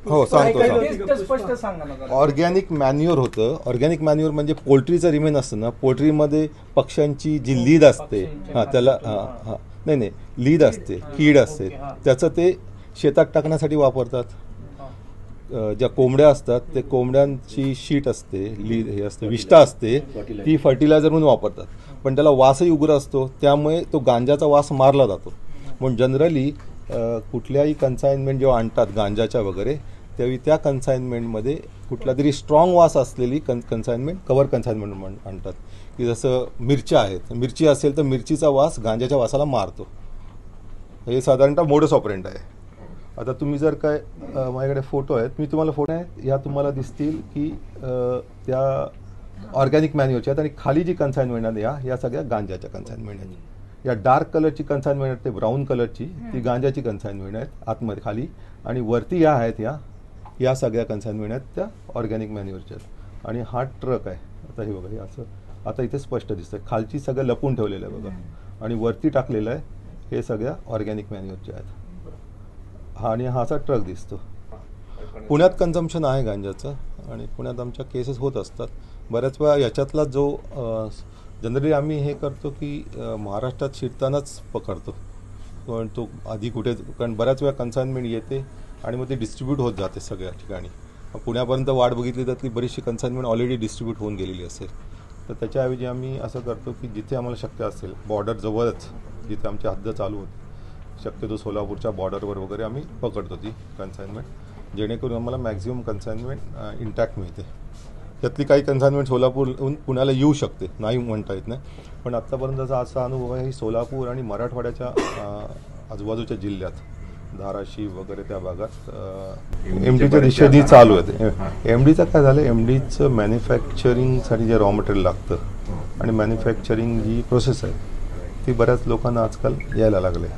हो सांगतो ते स्पष्ट सांगा ना जरा. ऑर्गॅनिक मॅन्युअर होतं. ऑर्गॅनिक मॅन्युअर म्हणजे पोल्ट्रीचं रिमेन असतं ना, पोल्ट्रीमध्ये पक्ष्यांची जी लीद असते, हां त्याला हां नाही लीद असते, कीड असते, त्याचं ते शेतात टाकण्यासाठी वापरतात. ज्या कोंबड्या असतात ते कोंबड्यांची शीट असते, लीद हे असते, विष्ठा असते, ती फर्टिलायझर म्हणून वापरतात. पण त्याला वासही उग्र असतो, त्यामुळे तो गांजाचा वास मारला जातो. म्हणून जनरली कुठल्याही कन्साइनमेंट जेव्हा आणतात गांजाच्या वगैरे, त्यावेळी त्या कन्साइनमेंटमध्ये कुठला तरी स्ट्रॉंग वास असलेली कन्साइनमेंट कवर कन्साइनमेंट म्हणून आणतात. की जसं मिरच्या आहेत, मिरची असेल तर मिरचीचा वास गांजाच्या वासाला मारतो. हे साधारणतः मोडस ऑपरेंड आहे. आता तुम्ही जर काय माझ्याकडे फोटो आहेत, मी तुम्हाला फोटो आहेत या तुम्हाला दिसतील की त्या ऑर्गॅनिक मॅन्युअरच्या आहेत, आणि खाली जी कन्साइनमेंट आहे या सगळ्या गांजाच्या कन्साइनमेंट आहेत. या डार्क कलरची कन्साइनमेंट आहेत ते ब्राऊन कलरची, ती गांजाची कन्साइनमेंट आहेत आतमध्ये खाली, आणि वरती या आहेत या सगळ्या कन्साइनमेंट आहेत त्या ऑर्गॅनिक मॅन्युअरच्या आहेत. आणि हा ट्रक आहे, आता हे बघा, हे असं आता इथे स्पष्ट दिसतं, खालची सगळं लपून ठेवलेलं आहे बघा, आणि वरती टाकलेलं आहे हे सगळ्या ऑर्गॅनिक मॅन्युअरच्या आहेत. आणि हा असा ट्रक दिसतो. पुण्यात कन्झम्पशन आहे गांजाचं, आणि पुण्यात आमच्या केसेस होत असतात. बऱ्याच वेळा याच्यातला जो जनरली आम्ही हे करतो की महाराष्ट्रात शिरतानाच पकडतो, पण तो आधी कुठे, कारण बऱ्याच वेळा कन्साइनमेंट येते आणि मग ती डिस्ट्रीब्यूट होत जाते सगळ्या ठिकाणी. पुण्यापर्यंत वाट बघितली तर ती बरीचशी कन्साइनमेंट ऑलरेडी डिस्ट्रीब्यूट होऊन गेलेली असेल. तर त्याच्याऐवजी आम्ही असं करतो की जिथे आम्हाला शक्य असेल, बॉर्डर जवळच जिथे आमची हद्द चालू होती, शक्यतो सोलापूरच्या बॉर्डरवर वगैरे आम्ही पकडतो ती कन्साइनमेंट, जेणेकरून आम्हाला मॅक्झिमम कन्साइनमेंट इंटॅक्ट मिळते. त्यातली काही कन्साइनमेंट सोलापूरहून पुण्याला येऊ शकते, नाही म्हणता येत नाही. पण आत्तापर्यंतचा असा अनुभव आहे, सोलापूर आणि मराठवाड्याच्या आजूबाजूच्या जिल्ह्यात, धाराशिव वगैरे त्या भागात MDच्या निषेधी चालू आहेत. MDचं काय झालं, MDचं मॅन्युफॅक्चरिंगसाठी जे रॉ मटेरियल लागतं आणि मॅन्युफॅक्चरिंग जी प्रोसेस आहे ती बऱ्याच लोकांना आजकाल यायला लागले,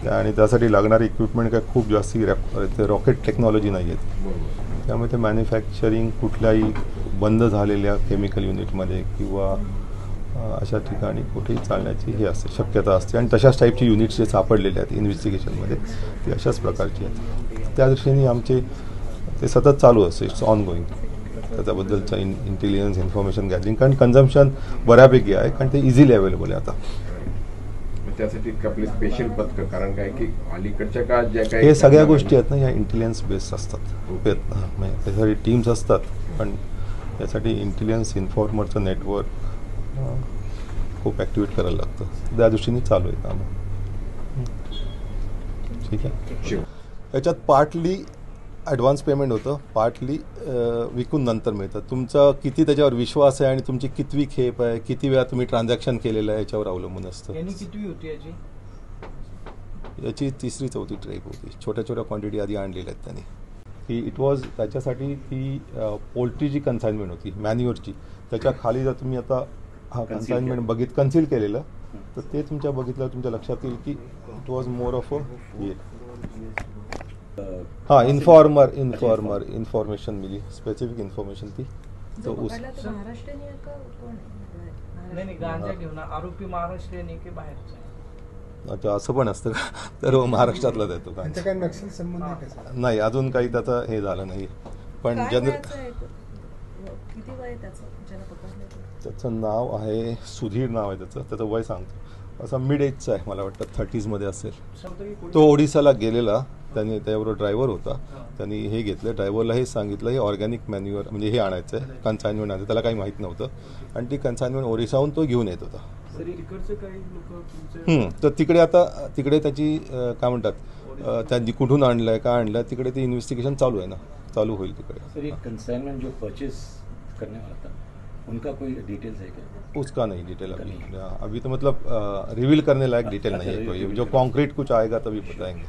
आणि त्यासाठी लागणारी इक्विपमेंट काय खूप जास्ती रॉकेट टेक्नॉलॉजी नाही आहेत. त्यामुळे ते मॅन्युफॅक्चरिंग कुठल्याही बंद झालेल्या केमिकल युनिटमध्ये किंवा अशा ठिकाणी कुठेही चालण्याची हे असते, शक्यता असते. आणि तशाच टाईपची युनिट्स जे सापडलेले आहेत इन्व्हेस्टिगेशनमध्ये ते अशाच प्रकारची आहेत. त्या दृष्टीने आमचे ते सतत चालू असते, इट्स ऑन गोईंग. त्याच्याबद्दलचं इंटेलिजन्स इन्फॉर्मेशन गॅदरिंग, कारण कन्झम्पशन बऱ्यापैकी आहे, कारण ते इझिली अवेलेबल आहे आता. त्यासाठी आपली स्पेशल पथकं, कारण काय की अलीकडच्या काळात ज्या काही हे सगळ्या गोष्टी आहेत ना, ह्या इंटेलिजन्स बेस्ड असतात. त्यासाठी टीम्स असतात, पण त्यासाठी इंटेलिजन्स इन्फॉर्मरचं नेटवर्क खूप ॲक्टिवेट करायला लागतं. त्या दृष्टीने चालू आहे काम. ठीक आहे. याच्यात पार्टली ॲडव्हान्स पेमेंट होतं, पार्टली विकून नंतर मिळतं. तुमचा किती त्याच्यावर विश्वास आहे आणि तुमची कितवी खेप आहे, किती वेळा तुम्ही ट्रान्झॅक्शन केलेलं आहे याच्यावर अवलंबून असतं. कितवी होती याची 3री-4थी ट्रेप होती. छोट्या छोट्या क्वांटिटी आधी आणलेल्या आहेत त्यांनी. की इट वॉज त्याच्यासाठी ती पोल्ट्रीची कन्साइनमेंट होती मॅन्युअरची. त्याच्या खाली जर तुम्ही आता हा कन्साइनमेंट कन्सील केलेलं, तर ते तुमच्या बघितल्यावर तुमच्या लक्षात येईल की इट वॉज मोर ऑफ हां इन्फॉर्मेशन मिली, स्पेसिफिक इन्फॉर्मेशन ती. तो उस नाही गांजा घेऊन आरोपी महाराष्ट्रीयन की बाहेरचा. अच्छा, असं पण असतं का? तर महाराष्ट्रातलाच आहे तो गांजा. काही नक्षल संबंध आहे का? नाही, अजून काही त्याचं हे झालं नाही. पण त्याचं नाव आहे सुधीर नाव आहे त्याचं वय सांगतो, असं मिड एजचं आहे, मला वाटतं 30s मध्ये असेल. तो ओडिसाला गेलेला, त्याने त्याबरोबर ड्रायव्हर होता. त्यांनी हे घेतलं, ड्रायव्हरला हे सांगितलं हे ऑर्गॅनिक मॅन्युअर म्हणजे हे आणायचं आहे, कन्साइनमेंट आणायचं, त्याला काही माहीत नव्हतं. आणि ती कन्साइनमेंट ओरिसाहून तो घेऊन येत होता. तर तिकडे त्याची काय म्हणतात, त्यांनी कुठून आणलं आहे, काय आणलं आहे, तिकडे ती इन्व्हेस्टिगेशन चालू आहे ना, चालू होईल तिकडे. सर ये कंसाइनमेंट जो परचेज करने वाला था उनका कोई डिटेल्स है क्या? उसका नहीं डिटेल अभी तो मतलब रिवील करने लायक डिटेल नहीं है कोई. जो कॉन्क्रीट कुछ आएगा तभी बताएंगे.